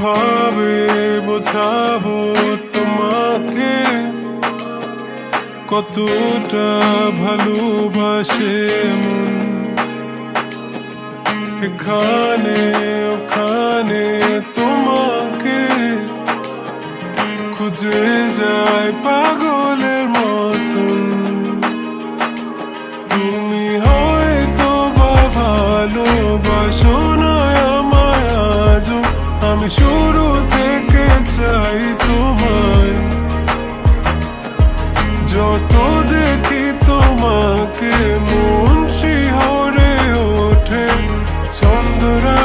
কিভাবে বোঝাবো তোমাকে কতটা ভালোবাসে মন। এখানে ওখানে তোমাকে খুঁজে যায় পাগলের মতন। তুমি হয়তো বা ভালোবাসো না আমায় আজও, আমি শুরু থেকে চাই তোমায়। যত দেখি তোমাকে মন শিহরে ওঠে, ছন্দরা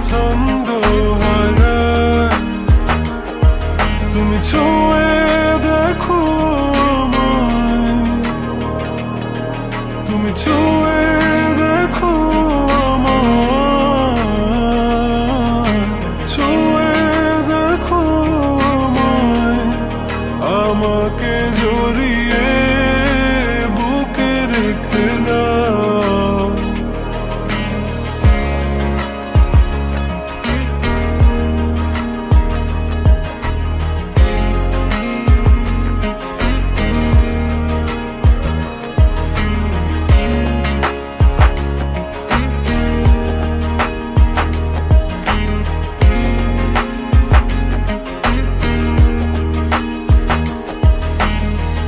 ছন্দ হারায়। তুমি ছুঁয়ে দেখো আমায়, তুমি ছুঁয়ে দেখো আমায়, ছুঁয়ে দেখো আমায়। আমাকে জড়িয়ে বুকে রেখে দাও।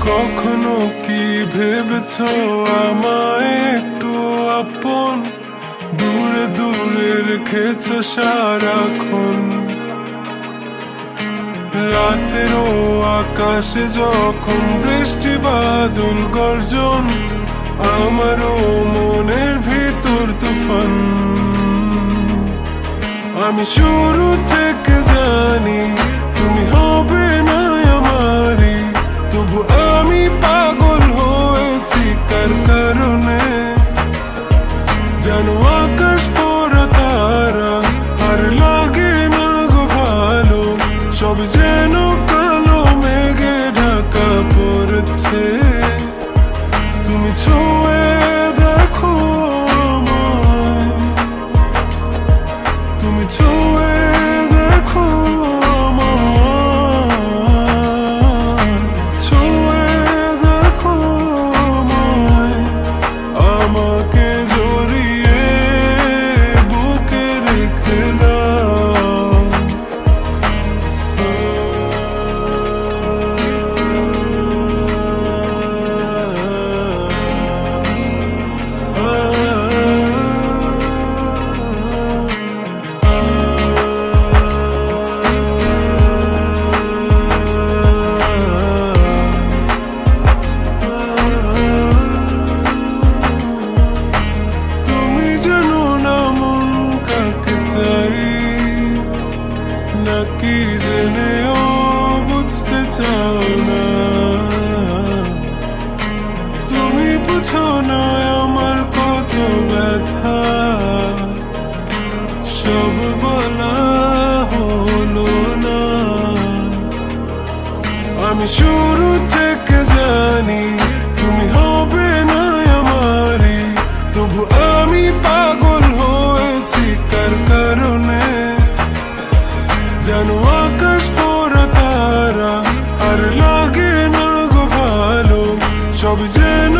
কখনো কি ভেবেছ আমায় একটু আপন, দূরে দূরে রেখেছ সারাক্ষণ। রাতেরও আকাশে যখন বৃষ্টি বাদল গর্জন, আমারও মনের ভিতর তুফান। আমি শুরু থেকে জানি তুমি হবে না আমারই, তবু আমি পাগল হয়েছি কার কারণে। জানো আকাশ পড়া তারা আর লাগে না গো ভালো, সব যেন কালো মেঘে ঢাকা পড়েছে। তুমি ছুঁয়ে দেখো আমায়, তুমি ছুঁয়ে দেখো আমায়, ছুঁয়ে দেখো আমায়। আমাকে জড়িয়ে বুকে রেখে দাও। তুমি জানো না মন কাকে চাই, নাকি জেনেও বুঝতে চাও না। তুমি বুঝো না আমার কত ব্যথা, সব বলা হলো না। আমি শুরু থেকে জানি তুমি হবে না আমারই, তবু আমি পাগল হয়েছি কার কারণে। জানো আকাশ পড়া তারা আর লাগে না গো ভালো, সব যেন